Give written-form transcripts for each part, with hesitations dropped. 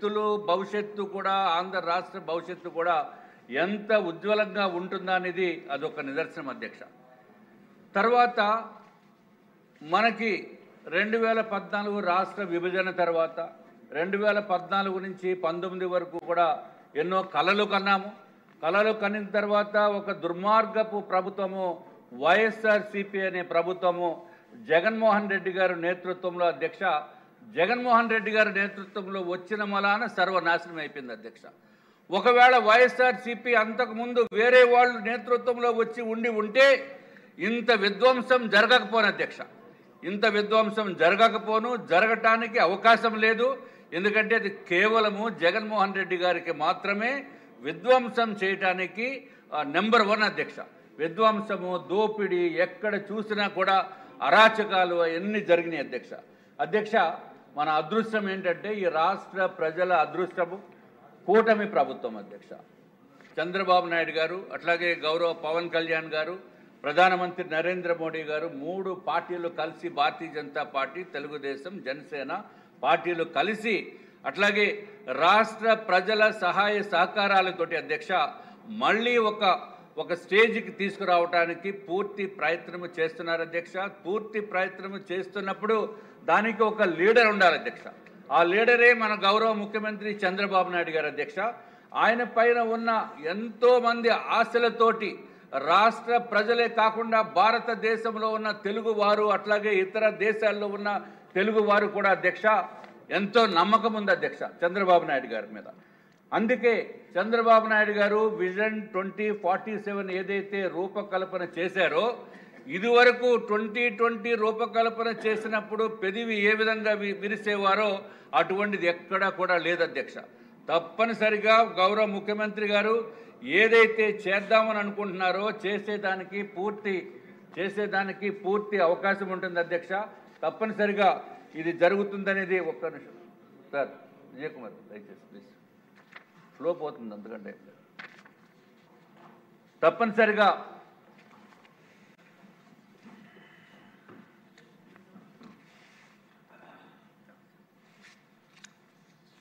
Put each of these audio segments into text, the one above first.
వ్యక్తులు భవిష్యత్తు కూడా ఆంధ్ర రాష్ట్ర భవిష్యత్తు కూడా ఎంత ఉజ్వలంగా ఉంటుందా అనేది అదొక నిదర్శనం అధ్యక్ష. తర్వాత మనకి 2014 రాష్ట్ర విభజన తర్వాత 2014 నుంచి 19 వరకు కూడా ఎన్నో కలలు కన్నాము. కలలు కనిన తర్వాత ఒక దుర్మార్గపు ప్రభుత్వము వైఎస్ఆర్సీపీ అనే ప్రభుత్వము జగన్మోహన్ రెడ్డి గారి నేతృత్వంలో అధ్యక్ష, జగన్మోహన్ రెడ్డి గారి నేతృత్వంలో వచ్చిన మలాన సర్వనాశనం అయిపోయింది అధ్యక్ష. ఒకవేళ వైఎస్ఆర్సీపీ అంతకుముందు వేరే వాళ్ళు నేతృత్వంలో వచ్చి ఉంటే ఇంత విధ్వంసం జరగకపోను అధ్యక్ష, ఇంత విధ్వంసం జరగటానికి అవకాశం లేదు. ఎందుకంటే అది కేవలము జగన్మోహన్ రెడ్డి గారికి మాత్రమే విధ్వంసం చేయటానికి నెంబర్ 1 అధ్యక్ష. విధ్వంసము, దోపిడీ, ఎక్కడ చూసినా కూడా అరాచకాలు ఎన్ని జరిగినాయి అధ్యక్ష. అధ్యక్ష, మన అదృష్టం ఏంటంటే ఈ రాష్ట్ర ప్రజల అదృష్టము కూటమి ప్రభుత్వం అధ్యక్ష. చంద్రబాబు నాయుడు గారు, అట్లాగే గౌరవ పవన్ కళ్యాణ్ గారు, ప్రధానమంత్రి నరేంద్ర మోడీ గారు 3 పార్టీలు కలిసి, భారతీయ జనతా పార్టీ, తెలుగుదేశం, జనసేన పార్టీలు కలిసి, అట్లాగే రాష్ట్ర ప్రజల సహాయ సహకారాలతోటి అధ్యక్ష మళ్ళీ ఒక స్టేజ్కి తీసుకురావడానికి పూర్తి ప్రయత్నం చేస్తున్నారు అధ్యక్ష. పూర్తి ప్రయత్నం చేస్తున్నప్పుడు దానికి ఒక లీడర్ ఉండాలి అధ్యక్ష. ఆ లీడరే మన గౌరవ ముఖ్యమంత్రి చంద్రబాబు నాయుడు గారు అధ్యక్ష. ఆయన పైన ఉన్న ఎంతోమంది ఆశలతోటి రాష్ట్ర ప్రజలే కాకుండా భారతదేశంలో ఉన్న తెలుగువారు, అట్లాగే ఇతర దేశాల్లో ఉన్న తెలుగువారు కూడా అధ్యక్ష ఎంతో నమ్మకం ఉంది అధ్యక్ష చంద్రబాబు నాయుడు గారి మీద. అందుకే చంద్రబాబు నాయుడు గారు విజన్ 2047 ఏదైతే రూపకల్పన చేశారో, ఇదివరకు 2020 రూపకల్పన చేసినప్పుడు పెదివి ఏ విధంగా విరిసేవారో అటువంటిది ఎక్కడా కూడా లేదు అధ్యక్ష. తప్పనిసరిగా గౌరవ ముఖ్యమంత్రి గారు ఏదైతే చేద్దామని అనుకుంటున్నారో చేసేదానికి పూర్తి అవకాశం ఉంటుంది అధ్యక్ష. తప్పనిసరిగా ఇది జరుగుతుందనేది. ఒక్క నిమిషం సార్, విజయ్ కుమార్ దయచేసి ప్లీజ్, ఫ్లో పోతుంది అందుకంటే. తప్పనిసరిగా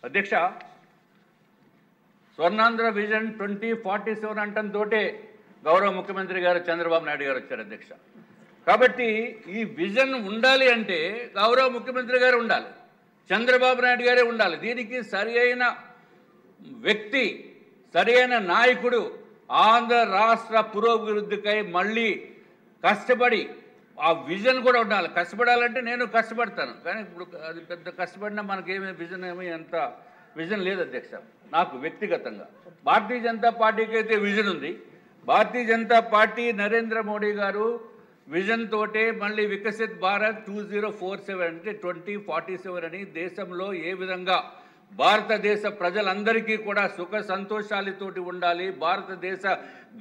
అధ్యక్ష స్వర్ణాంధ్ర విజన్ 2047 అంటంతో గౌరవ ముఖ్యమంత్రి గారు చంద్రబాబు నాయుడు గారు వచ్చారు అధ్యక్ష. కాబట్టి ఈ విజన్ ఉండాలి అంటే గౌరవ ముఖ్యమంత్రి గారు ఉండాలి, చంద్రబాబు నాయుడు గారే ఉండాలి. దీనికి సరి అయిన వ్యక్తి, సరి అయిన నాయకుడు ఆంధ్ర రాష్ట్ర పురోభివృద్ధికై మళ్ళీ కష్టపడి ఆ విజన్ కూడా ఉండాలి. కష్టపడాలంటే నేను కష్టపడతాను, కానీ ఇప్పుడు అది పెద్ద కష్టపడినా మనకేమీ విజన్ అంత విజన్ లేదు అధ్యక్ష. నాకు వ్యక్తిగతంగా భారతీయ జనతా పార్టీకి అయితే విజన్ ఉంది. భారతీయ జనతా పార్టీ నరేంద్ర మోడీ గారు విజన్ తోటే మళ్ళీ వికసిత్ భారత్ 2047 అంటే 2047 అని దేశంలో ఏ విధంగా భారతదేశ ప్రజలందరికీ కూడా సుఖ సంతోషాలతోటి ఉండాలి, భారతదేశ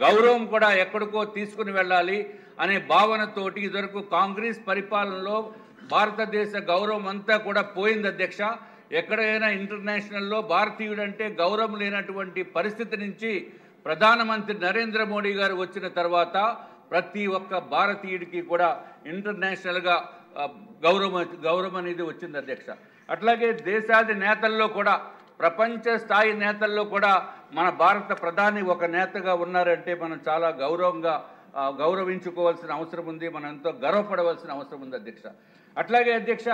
గౌరవం కూడా ఎక్కడికో తీసుకుని వెళ్ళాలి అనే భావనతోటి ఇదివరకు కాంగ్రెస్ పరిపాలనలో భారతదేశ గౌరవం అంతా కూడా పోయింది అధ్యక్ష. ఎక్కడైనా ఇంటర్నేషనల్లో భారతీయుడంటే గౌరవం లేనటువంటి పరిస్థితి నుంచి ప్రధానమంత్రి నరేంద్ర మోడీ గారు వచ్చిన తర్వాత ప్రతి ఒక్క భారతీయుడికి కూడా ఇంటర్నేషనల్గా గౌరవం అనేది వచ్చింది అధ్యక్ష. అట్లాగే దేశాది నేతల్లో కూడా, ప్రపంచ స్థాయి నేతల్లో కూడా మన భారత ప్రధాని ఒక నేతగా ఉన్నారంటే మనం చాలా గౌరవించుకోవాల్సిన అవసరం ఉంది, మనం ఎంతో గర్వపడవలసిన అవసరం ఉంది అధ్యక్ష. అట్లాగే అధ్యక్ష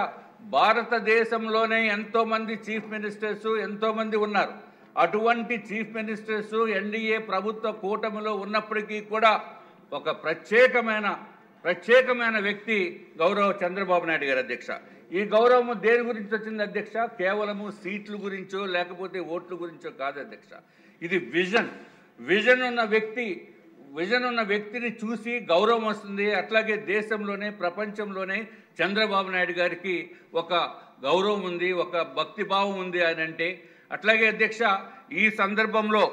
భారతదేశంలోనే ఎంతోమంది చీఫ్ మినిస్టర్స్ ఎంతోమంది ఉన్నారు. అటువంటి చీఫ్ మినిస్టర్స్ ఎన్డీఏ ప్రభుత్వ కూటమిలో ఉన్నప్పటికీ కూడా ఒక ప్రత్యేకమైన వ్యక్తి గౌరవ చంద్రబాబు నాయుడు గారు అధ్యక్ష. ఈ గౌరవము దేని గురించి వచ్చింది అధ్యక్ష? కేవలము సీట్ల గురించో లేకపోతే ఓట్ల గురించో కాదు అధ్యక్ష. ఇది విజన్ ఉన్న వ్యక్తిని చూసి గౌరవం వస్తుంది. అట్లాగే దేశంలోనే ప్రపంచంలోనే చంద్రబాబు నాయుడు గారికి ఒక గౌరవం ఉంది, ఒక భక్తిభావం ఉంది అని అంటే. అట్లాగే అధ్యక్ష ఈ సందర్భంలో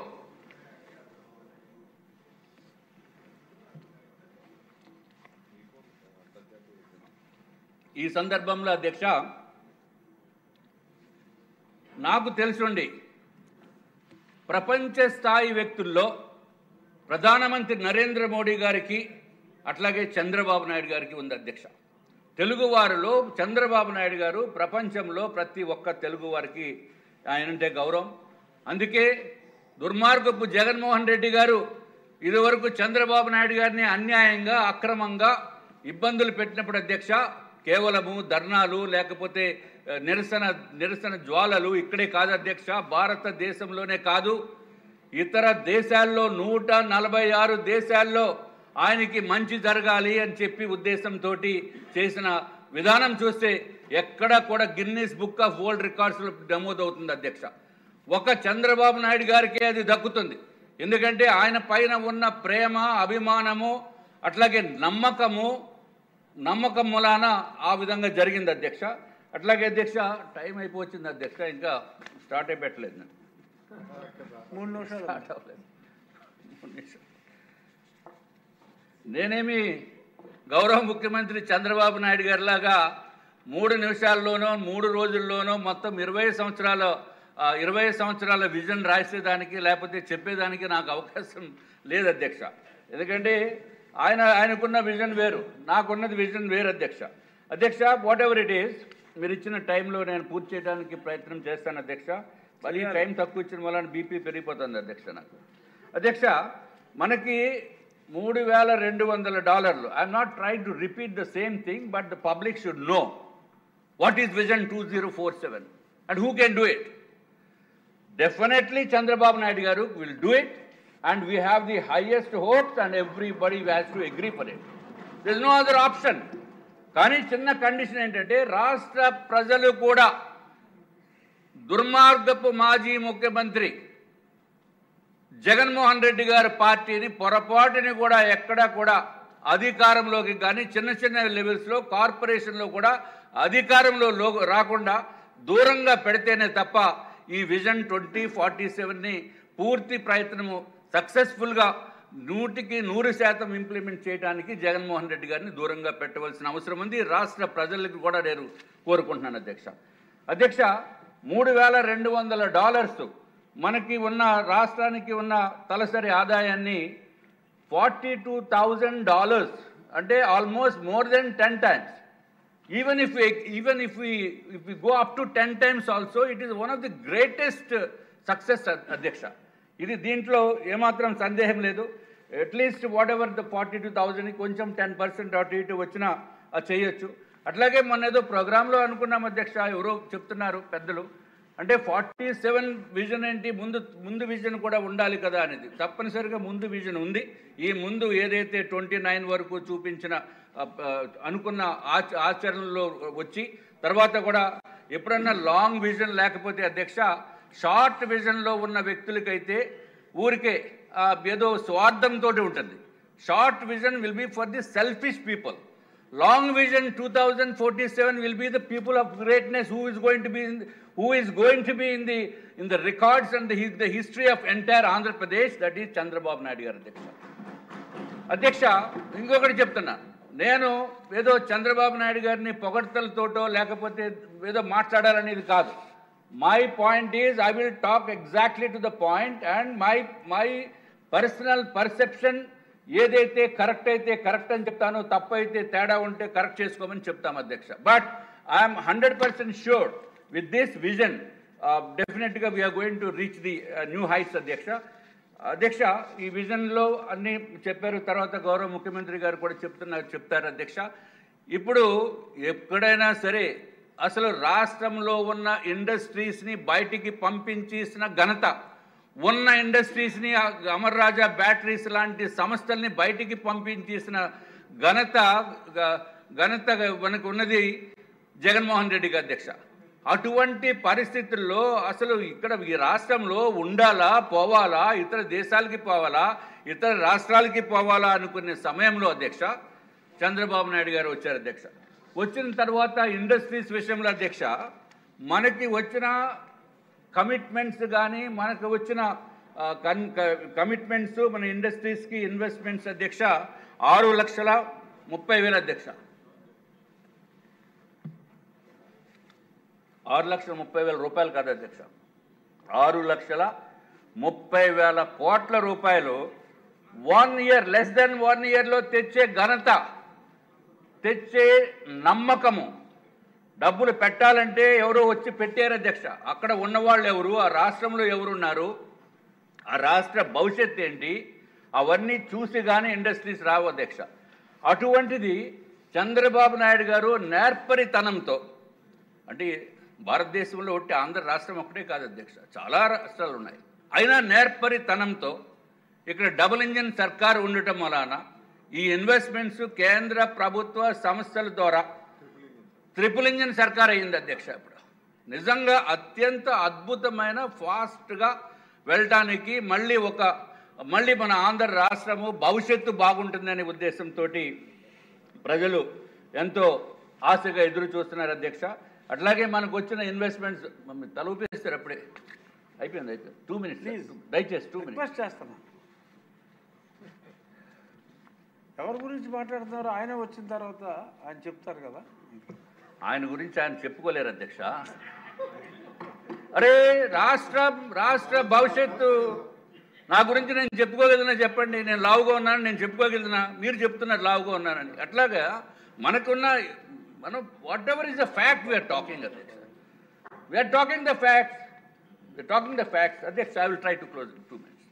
అధ్యక్ష నాకు తెలుసుండి ప్రపంచ స్థాయి వ్యక్తుల్లో ప్రధానమంత్రి నరేంద్ర మోడీ గారికి అట్లాగే చంద్రబాబు నాయుడు గారికి ఉంది అధ్యక్ష. తెలుగువారిలో చంద్రబాబు నాయుడు గారు ప్రపంచంలో ప్రతి ఒక్క తెలుగువారికి ఆయనంటే గౌరవం. అందుకే దుర్మార్గపు జగన్మోహన్ రెడ్డి గారు ఇదివరకు చంద్రబాబు నాయుడు గారిని అన్యాయంగా అక్రమంగా ఇబ్బందులు పెట్టినప్పుడు అధ్యక్ష కేవలము ధర్నాలు లేకపోతే నిరసన జ్వాలలు ఇక్కడే కాదు అధ్యక్ష, భారతదేశంలోనే కాదు ఇతర దేశాల్లో 146 దేశాల్లో ఆయనకి మంచి జరగాలి అని చెప్పి ఉద్దేశంతో చేసిన విధానం చూస్తే ఎక్కడా కూడా గిన్నీస్ బుక్ ఆఫ్ వరల్డ్ రికార్డ్స్లో నమోదవుతుంది అధ్యక్ష. ఒక చంద్రబాబు నాయుడు గారికే అది దక్కుతుంది. ఎందుకంటే ఆయన పైన ఉన్న ప్రేమ అభిమానము అట్లాగే నమ్మకం మూలాన ఆ విధంగా జరిగింది అధ్యక్ష. అట్లాగే అధ్యక్ష టైం అయిపోతుంది అధ్యక్ష, ఇంకా స్టార్ట్ అయిపెట్టలేదు నేను 3 నిమిషాలు స్టార్ట్ అవ్వలేదు. 3 నిమిషాలు నేనేమి గౌరవ ముఖ్యమంత్రి చంద్రబాబు నాయుడు గారిలాగా 3 నిమిషాల్లోనో 3 రోజుల్లోనో మొత్తం 20 సంవత్సరాల విజన్ రాసేదానికి లేకపోతే చెప్పేదానికి నాకు అవకాశం లేదు అధ్యక్ష. ఎందుకంటే ఆయనకున్న విజన్ వేరు, నాకున్నది విజన్ వేరు అధ్యక్ష. అధ్యక్ష వాట్ ఎవర్ ఇట్ ఈస్ మీరు ఇచ్చిన టైంలో నేను పూర్తి చేయడానికి ప్రయత్నం చేస్తాను అధ్యక్ష. మళ్ళీ టైం తక్కువ ఇచ్చిన వల్ల బీపీ పెరిగిపోతుంది అధ్యక్ష నాకు. అధ్యక్ష మనకి $3,200. I'm not trying to repeat the same thing, but the public should know what is vision 2047 and who can do it. Definitely Chandrababu Naidu garu will do it, and we have the highest hopes and everybody has to agree for it. There is no other option. కానీ చిన్న condition ఏంటంటే రాష్ట్ర ప్రజలు కూడా దుర్మార్గపు మాజీ ముఖ్యమంత్రి జగన్మోహన్ రెడ్డి గారి పార్టీని పొరపాటుని కూడా ఎక్కడా కూడా అధికారంలోకి కానీ చిన్న లెవెల్స్లో కార్పొరేషన్లో కూడా అధికారంలో రాకుండా దూరంగా పెడితేనే తప్ప ఈ విజన్ 2047ని పూర్తి ప్రయత్నము సక్సెస్ఫుల్గా 100% ఇంప్లిమెంట్ చేయడానికి జగన్మోహన్ రెడ్డి గారిని దూరంగా పెట్టవలసిన అవసరం ఉంది. రాష్ట్ర ప్రజలకు కూడా నేను కోరుకుంటున్నాను అధ్యక్ష. అధ్యక్ష $3,200 మనకి ఉన్న రాష్ట్రానికి ఉన్న తలసరి ఆదాయాన్ని $42,000 అంటే almost more than 10 times. Even if we go up to 10 times also, it is one of the greatest success అధ్యక్ష. ఇది దీంట్లో ఏమాత్రం సందేహం లేదు. అట్లీస్ట్ వాట్ ఎవర్ ద 42,000 కొంచెం 10% అటు ఇటు వచ్చినా అది చేయొచ్చు. అట్లాగే మొన్న ఏదో ప్రోగ్రాంలో అనుకున్నాం అధ్యక్ష, ఎవరో చెప్తున్నారు పెద్దలు, అంటే 47 విజన్ ఏంటి, ముందు విజన్ కూడా ఉండాలి కదా అనేది. తప్పనిసరిగా ముందు విజన్ ఉంది. ఈ ముందు ఏదైతే 29 వరకు చూపించిన అనుకున్న ఆచరణలో వచ్చి తర్వాత కూడా ఎప్పుడన్నా లాంగ్ విజన్ లేకపోతే అధ్యక్ష షార్ట్ విజన్లో ఉన్న వ్యక్తులకైతే ఊరికే ఏదో స్వార్థంతో ఉంటుంది. Short vision will be for the selfish people. Long vision 2047 will be the people of greatness who is going to be in the records and the history of entire Andhra Pradesh, that is Chandrababu Naidu garu అధ్యక్ష. ఇంకొకటి చెప్తున్నా, నేను ఏదో చంద్రబాబు నాయుడు గారిని పొగడ్తలతోటో లేకపోతే ఏదో మాట్లాడాలనేది కాదు. My point is I will talk exactly to the point and my personal perception ఏదైతే కరెక్ట్ అయితే కరెక్ట్ అని చెప్తాను, తప్పు అయితే తేడా ఉంటే కరెక్ట్ చేసుకోమని చెప్తాం అధ్యక్ష. But I'm 100% sure with this vision డెఫినెట్గా we are going to reach the new heights అధ్యక్ష. అధ్యక్ష ఈ విజన్లో అన్నీ చెప్పారు, తర్వాత గౌరవ ముఖ్యమంత్రి గారు కూడా చెప్తారు అధ్యక్ష. ఇప్పుడు ఎక్కడైనా సరే అసలు రాష్ట్రంలో ఉన్న ఇండస్ట్రీస్ని బయటికి పంపించేసిన ఘనత, ఉన్న ఇండస్ట్రీస్ని అమర్ రాజా బ్యాటరీస్ లాంటి సంస్థల్ని బయటికి పంపించేసిన ఘనత మనకు ఉన్నది జగన్మోహన్ రెడ్డికి అధ్యక్ష. అటువంటి పరిస్థితుల్లో అసలు ఇక్కడ ఈ రాష్ట్రంలో ఉండాలా పోవాలా, ఇతర దేశాలకి పోవాలా ఇతర రాష్ట్రాలకి పోవాలా అనుకునే సమయంలో అధ్యక్ష చంద్రబాబు నాయుడు గారు వచ్చారు అధ్యక్ష. వచ్చిన తర్వాత ఇండస్ట్రీస్ విషయంలో అధ్యక్ష మనకి వచ్చిన కమిట్మెంట్స్ కానీ మనకు వచ్చిన కమిట్మెంట్స్ మన ఇండస్ట్రీస్కి ఇన్వెస్ట్మెంట్స్ అధ్యక్ష 6,30,000 అధ్యక్ష. 6,30,000 రూపాయలు కాదు అధ్యక్ష, 6,30,000 కోట్ల రూపాయలు 1 year, less than 1 yearలో తెచ్చే ఘనత, తెచ్చే నమ్మకము డబ్బులు పెట్టాలంటే ఎవరో వచ్చి పెట్టారు అధ్యక్ష. అక్కడ ఉన్నవాళ్ళు ఎవరు, ఆ రాష్ట్రంలో ఎవరున్నారు, ఆ రాష్ట్ర భవిష్యత్తు ఏంటి, అవన్నీ చూసి కానీ ఇండస్ట్రీస్ రావు అధ్యక్ష. అటువంటిది చంద్రబాబు నాయుడు గారు నేర్పరితనంతో, అంటే భారతదేశంలో ఒకటి ఆంధ్ర రాష్ట్రం ఒకటే కాదు అధ్యక్ష, చాలా రాష్ట్రాలు ఉన్నాయి, అయినా నేర్పరితనంతో ఇక్కడ డబుల్ ఇంజిన్ సర్కారు ఉండటం వలన ఈ ఇన్వెస్ట్మెంట్స్ కేంద్ర ప్రభుత్వ సంస్థల ద్వారా ట్రిపుల్ ఇంజిన్ సర్కార్ అయింది అధ్యక్ష. ఇప్పుడు నిజంగా అత్యంత అద్భుతమైన ఫాస్ట్గా వెళ్ళటానికి మళ్ళీ మన ఆంధ్ర రాష్ట్రము భవిష్యత్తు బాగుంటుందనే ఉద్దేశంతో ప్రజలు ఎంతో ఆశగా ఎదురు చూస్తున్నారు అధ్యక్ష. అట్లాగే మనకు వచ్చిన ఇన్వెస్ట్మెంట్స్ తలూపేస్తారు అప్పుడే. అయిపోయింది 2 minutes ప్లీజ్, దయచేసి 2 minutes చేస్తాను. ఎవరి గురించి మాట్లాడుతున్నారు? ఆయన వచ్చిన తర్వాత ఆయన చెప్తారు కదా. ఆయన గురించి ఆయన చెప్పుకోలేరు అధ్యక్ష. అరే రాష్ట్ర భవిష్యత్తు నా గురించి నేను చెప్పుకోగలిగినా చెప్పండి. నేను లావుగా ఉన్నాను, నేను చెప్పుకోగలిగినా, మీరు చెప్తున్నారు లావుగా ఉన్నానని. అట్లాగా మనం whatever is the fact we are talking అధ్యక్ష, వీఆర్ టాకింగ్ ద ఫ్యాక్ట్స్ అధ్యక్ష. I will try to close 2 minutes.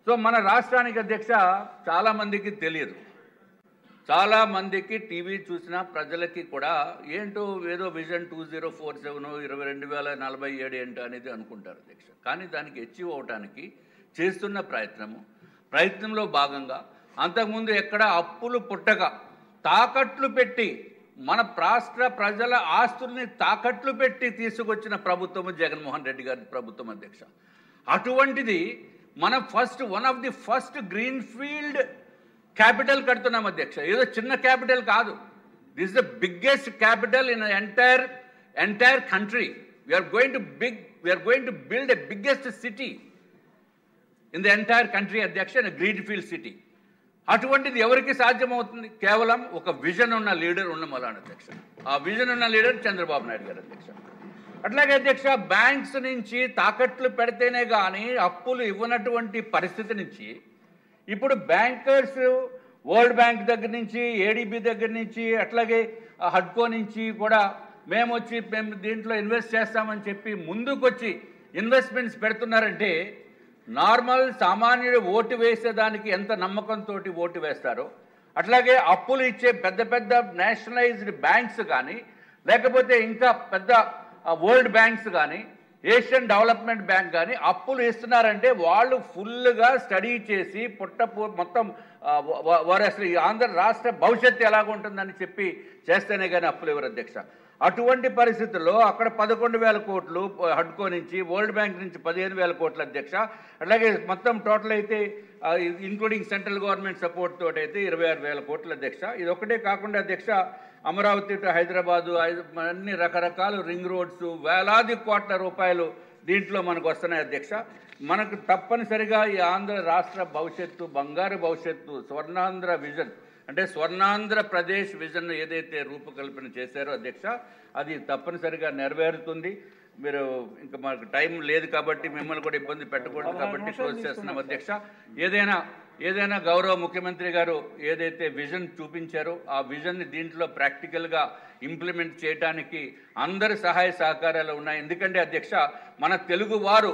So మన రాష్ట్రానికి అధ్యక్ష చాలామందికి తెలియదు, చాలామందికి టీవీ చూసిన ప్రజలకి కూడా ఏంటో ఏదో విజన్ 2047 2047 ఏంటో అనేది అనుకుంటారు అధ్యక్ష. కానీ దానికి అచీవ్ అవడానికి చేస్తున్న ప్రయత్నంలో భాగంగా అంతకుముందు ఎక్కడ అప్పులు పుట్టగా తాకట్లు పెట్టి మన రాష్ట్ర ప్రజల ఆస్తుల్ని తాకట్లు పెట్టి తీసుకొచ్చిన ప్రభుత్వము జగన్మోహన్ రెడ్డి గారి ప్రభుత్వం అధ్యక్ష. అటువంటిది మనం one of the first green field capital కడుతున్నాం అధ్యక్ష. ఏదో చిన్న క్యాపిటల్ కాదు, this the biggest capital in entire country. We are going to build a biggest city in the entire country అధ్యక్ష, ఇన్ గ్రీన్ ఫీల్డ్ సిటీ. అటువంటిది ఎవరికి సాధ్యమవుతుంది? కేవలం ఒక విజన్ ఉన్న లీడర్ ఉన్న వలన అధ్యక్ష. ఆ విజన్ ఉన్న లీడర్ చంద్రబాబు నాయుడు గారు అధ్యక్ష. అట్లాగే అధ్యక్ష బ్యాంక్స్ నుంచి తాకట్లు పెడితేనే కానీ అప్పులు ఇవ్వనటువంటి పరిస్థితి నుంచి ఇప్పుడు బ్యాంకర్స్ వరల్డ్ బ్యాంక్ దగ్గర నుంచి, ఏడీబీ దగ్గర నుంచి, అట్లాగే హడ్కో నుంచి కూడా మేము దీంట్లో ఇన్వెస్ట్ చేస్తామని చెప్పి ముందుకొచ్చి ఇన్వెస్ట్మెంట్స్ పెడుతున్నారంటే నార్మల్ సామాన్యుడు ఓటు వేసేదానికి ఎంత నమ్మకంతో ఓటు వేస్తారో అట్లాగే అప్పులు ఇచ్చే పెద్ద నేషనలైజ్డ్ బ్యాంక్స్ కానీ లేకపోతే ఇంకా పెద్ద వరల్డ్ బ్యాంక్స్ కానీ ఏషియన్ డెవలప్మెంట్ బ్యాంక్ కానీ అప్పులు ఇస్తున్నారంటే వాళ్ళు ఫుల్గా స్టడీ చేసి మొత్తం వారు అసలు ఈ ఆంధ్ర రాష్ట్ర భవిష్యత్తు ఎలాగుంటుందని చెప్పి చేస్తేనే కానీ అప్పులు ఇవ్వరు అధ్యక్ష. అటువంటి పరిస్థితుల్లో అక్కడ 11,000 కోట్లు హడ్కో నుంచి, వరల్డ్ బ్యాంక్ నుంచి 15,000 కోట్లు అధ్యక్ష. అలాగే మొత్తం టోటల్ అయితే ఇంక్లూడింగ్ సెంట్రల్ గవర్నమెంట్ సపోర్ట్ తోటి అయితే 26,000 కోట్లు అధ్యక్ష. ఇది ఒకటే కాకుండా అధ్యక్ష అమరావతి టు హైదరాబాదు అన్ని రకరకాల రింగ్ రోడ్స్ వేలాది కోట్ల రూపాయలు దీంట్లో మనకు వస్తున్నాయి అధ్యక్ష. మనకు తప్పనిసరిగా ఈ ఆంధ్ర రాష్ట్ర భవిష్యత్తు, బంగారు భవిష్యత్తు, స్వర్ణాంధ్ర విజన్ అంటే స్వర్ణాంధ్రప్రదేశ్ విజన్ ఏదైతే రూపకల్పన చేశారో అధ్యక్ష అది తప్పనిసరిగా నెరవేరుతుంది. మీరు ఇంకా మనకు టైం లేదు కాబట్టి మిమ్మల్ని కూడా ఇబ్బంది పెట్టకూడదు కాబట్టి క్లోజ్ చేస్తున్నాం అధ్యక్ష. ఏదైనా గౌరవ ముఖ్యమంత్రి గారు ఏదైతే విజన్ చూపించారో ఆ విజన్ని దీంట్లో ప్రాక్టికల్గా ఇంప్లిమెంట్ చేయడానికి అందరి సహాయ సహకారాలు ఉన్నాయి. ఎందుకంటే అధ్యక్ష మన తెలుగు వారు